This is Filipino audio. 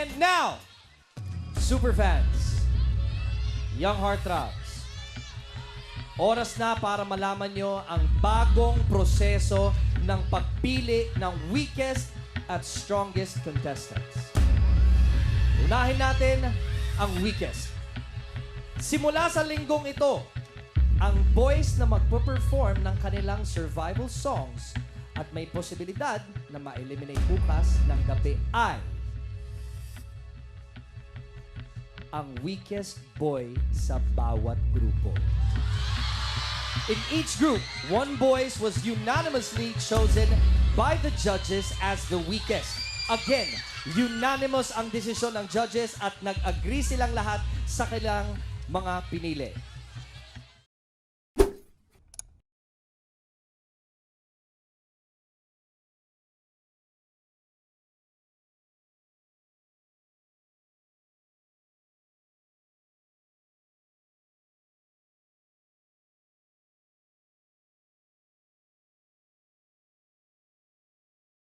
And now, Superfans, Young Heartthrobs, oras na para malaman nyo ang bagong proseso ng pagpili ng weakest at strongest contestants. Unahin natin ang weakest. Simula sa linggong ito, ang boys na magpo-perform ng kanilang survival songs at may posibilidad na ma-eliminate bukas ng gabi ay ang weakest boy sa bawat grupo. In each group, one boy was unanimously chosen by the judges as the weakest. Again, unanimous ang desisyon ng judges at nag-agree silang lahat sa kanilang mga pinili.